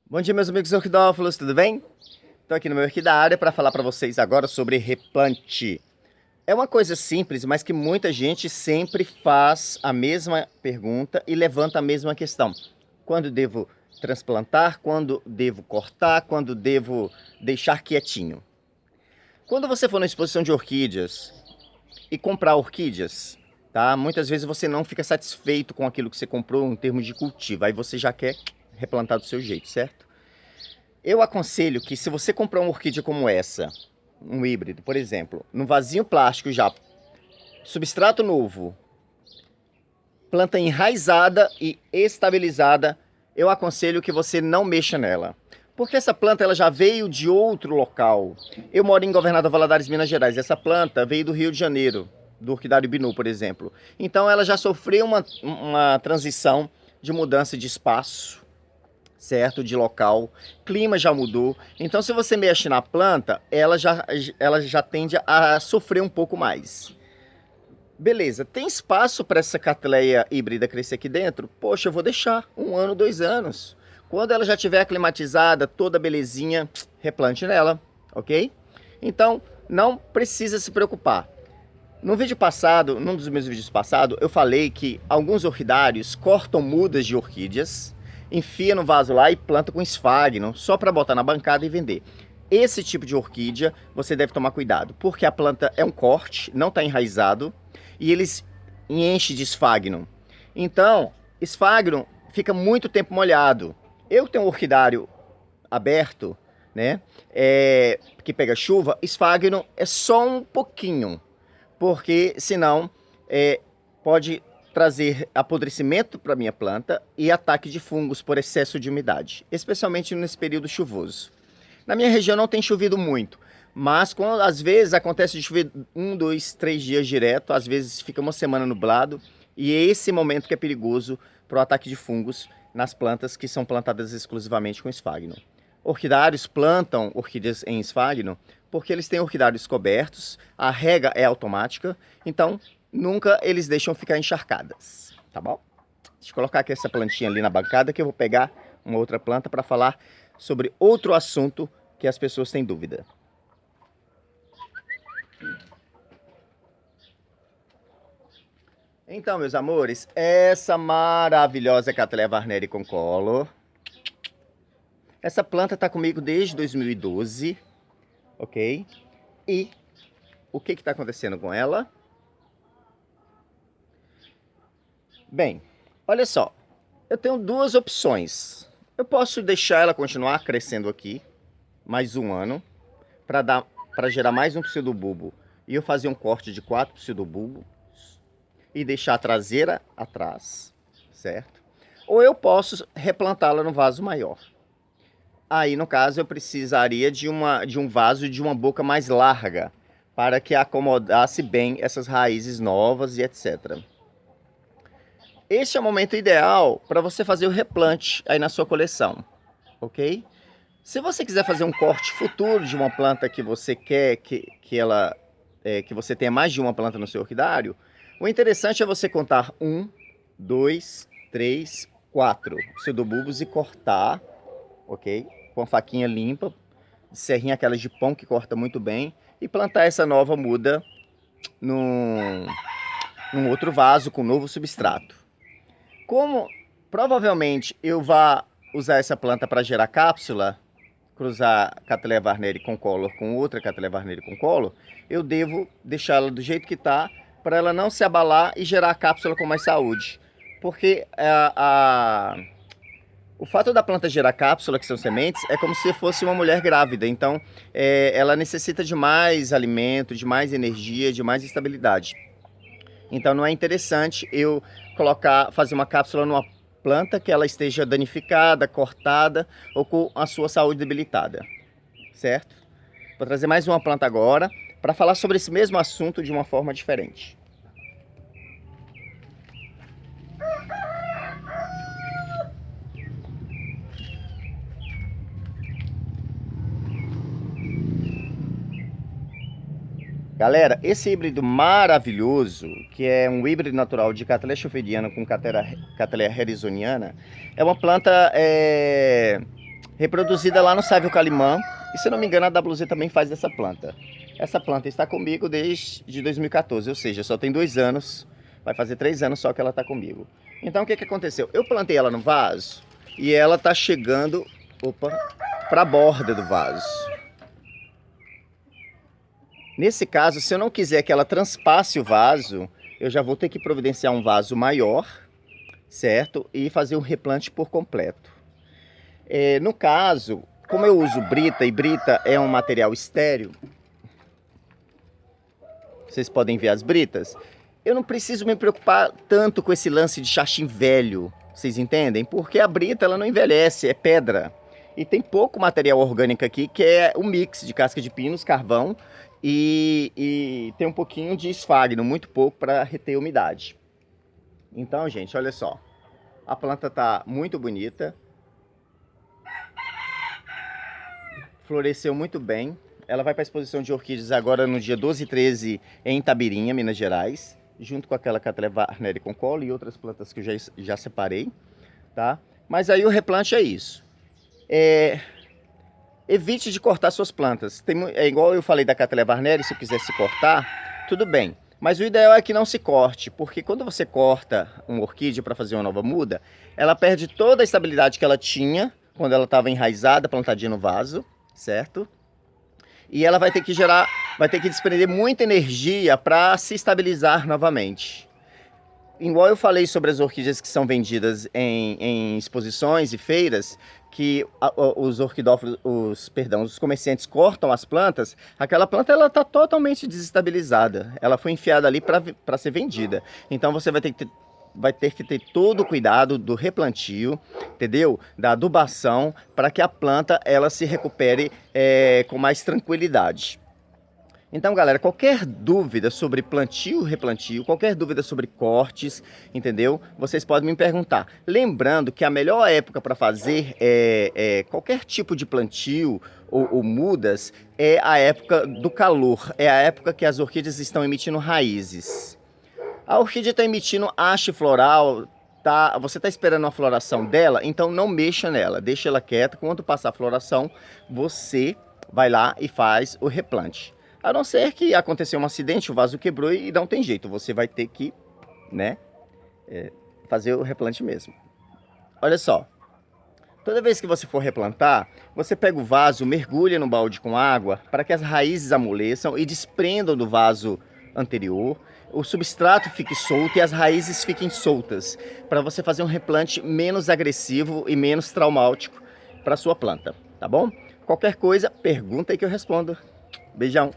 Bom dia, meus amigos orquidófilos, tudo bem? Estou aqui no meu Orquidária para falar para vocês agora sobre replante. É uma coisa simples, mas que muita gente sempre faz a mesma pergunta e levanta a mesma questão. Quando devo transplantar? Quando devo cortar? Quando devo deixar quietinho? Quando você for na exposição de orquídeas e comprar orquídeas, tá? Muitas vezes você não fica satisfeito com aquilo que você comprou em termos de cultivo, aí você já quer replantar do seu jeito, certo? Eu aconselho que se você comprar uma orquídea como essa, um híbrido, por exemplo, num vasinho plástico já, substrato novo, planta enraizada e estabilizada, eu aconselho que você não mexa nela. Porque essa planta ela já veio de outro local. Eu moro em Governador Valadares, Minas Gerais. Essa planta veio do Rio de Janeiro, do Orquidário Binu, por exemplo. Então ela já sofreu uma transição de mudança de espaço, certo? De local, clima já mudou. Então, se você mexe na planta, ela já tende a sofrer um pouco mais. Beleza, tem espaço para essa catleia híbrida crescer aqui dentro? Poxa, eu vou deixar 1 ano, 2 anos. Quando ela já estiver aclimatizada, toda belezinha, replante nela, ok? Então, não precisa se preocupar. No vídeo passado, num dos meus vídeos passados, eu falei que alguns orquidários cortam mudas de orquídeas, enfia no vaso lá e planta com esfagno, só para botar na bancada e vender. Esse tipo de orquídea você deve tomar cuidado, porque a planta é um corte, não está enraizado, e eles enchem de esfagno. Então, esfagno fica muito tempo molhado. Eu tenho um orquidário aberto, né, que pega chuva, esfagno é só um pouquinho, porque senão pode trazer apodrecimento para minha planta e ataque de fungos por excesso de umidade, especialmente nesse período chuvoso. Na minha região não tem chovido muito, mas às vezes acontece de chover 1, 2, 3 dias direto, às vezes fica uma semana nublado, e é esse momento que é perigoso para o ataque de fungos nas plantas que são plantadas exclusivamente com esfagno. Orquidários plantam orquídeas em esfagno porque eles têm orquidários cobertos, a rega é automática, então nunca eles deixam ficar encharcadas, tá bom? Deixa eu colocar aqui essa plantinha ali na bancada que eu vou pegar uma outra planta para falar sobre outro assunto que as pessoas têm dúvida. Então, meus amores, essa maravilhosa Cattleya Varneri Concolor. Essa planta está comigo desde 2012, ok? E o que está acontecendo com ela? Bem, olha só, eu tenho duas opções. Eu posso deixar ela continuar crescendo aqui mais 1 ano para gerar mais um pseudobulbo e eu fazer um corte de 4 pseudobulbos e deixar a traseira atrás, certo? Ou eu posso replantá-la no vaso maior. Aí, no caso, eu precisaria de um vaso de uma boca mais larga para que acomodasse bem essas raízes novas e etc. Este é o momento ideal para você fazer o replante aí na sua coleção, ok? Se você quiser fazer um corte futuro de uma planta que você quer que você tenha mais de uma planta no seu orquidário, o interessante é você contar 1, 2, 3, 4 pseudobulbos e cortar, ok? Com a faquinha limpa, serrinha aquelas de pão que corta muito bem, e plantar essa nova muda num outro vaso com novo substrato. Como provavelmente eu vá usar essa planta para gerar cápsula, cruzar Cattleya Varneri Concolor com outra Cattleya Varneri Concolor, eu devo deixá-la do jeito que está, para ela não se abalar e gerar a cápsula com mais saúde. Porque o fato da planta gerar cápsula, que são sementes, é como se fosse uma mulher grávida. Então, ela necessita de mais alimento, de mais energia, de mais estabilidade. Então, não é interessante eu fazer uma cápsula numa planta que ela esteja danificada, cortada ou com a sua saúde debilitada, certo? Vou trazer mais uma planta agora para falar sobre esse mesmo assunto de uma forma diferente. Galera, esse híbrido maravilhoso, que é um híbrido natural de Cattleya schofidiana com Cattleya harrisoniana, é uma planta reproduzida lá no Sávio Calimã. E se eu não me engano, a WZ também faz essa planta. Essa planta está comigo desde 2014, ou seja, só tem 2 anos, vai fazer 3 anos só que ela está comigo. Então o que aconteceu? Eu plantei ela no vaso e ela está chegando, para a borda do vaso. Nesse caso, se eu não quiser que ela transpasse o vaso, eu já vou ter que providenciar um vaso maior, certo? E fazer o replante por completo. No caso, como eu uso brita, e brita é um material estéril, vocês podem ver as britas, eu não preciso me preocupar tanto com esse lance de xaxim velho, vocês entendem? Porque a brita ela não envelhece, é pedra. E tem pouco material orgânico aqui, que é um mix de casca de pinos, carvão e tem um pouquinho de esfagno, muito pouco para reter umidade. Então, gente, olha só. A planta tá muito bonita. Floresceu muito bem. Ela vai para a exposição de orquídeas agora no dia 12 e 13 em Itabirinha, Minas Gerais, junto com aquela Cattleya nericon e outras plantas que eu já separei, tá? Mas aí o replante é isso. Evite de cortar suas plantas. É igual eu falei da Cattleya varneri, se quiser se cortar, tudo bem. Mas o ideal é que não se corte, porque quando você corta uma orquídea para fazer uma nova muda, ela perde toda a estabilidade que ela tinha quando ela estava enraizada, plantadinha no vaso, certo? E ela vai ter que desprender muita energia para se estabilizar novamente. Igual eu falei sobre as orquídeas que são vendidas em exposições e feiras, que os comerciantes cortam as plantas, aquela planta ela está totalmente desestabilizada. Ela foi enfiada ali para ser vendida. Então você vai ter que ter todo o cuidado do replantio, entendeu? Da adubação, para que a planta ela se recupere com mais tranquilidade. Então, galera, qualquer dúvida sobre plantio, replantio, qualquer dúvida sobre cortes, entendeu? Vocês podem me perguntar. Lembrando que a melhor época para fazer qualquer tipo de plantio ou mudas é a época do calor, é a época que as orquídeas estão emitindo raízes. A orquídea está emitindo haste floral, você está esperando a floração dela, então não mexa nela, deixa ela quieta. Quando passar a floração, você vai lá e faz o replante. A não ser que aconteceu um acidente, o vaso quebrou e não tem jeito, você vai ter que, né, fazer o replante mesmo. Olha só, toda vez que você for replantar, você pega o vaso, mergulha no balde com água para que as raízes amoleçam e desprendam do vaso anterior, o substrato fique solto e as raízes fiquem soltas, para você fazer um replante menos agressivo e menos traumático para a sua planta, tá bom? Qualquer coisa, pergunta aí que eu respondo. Beijão!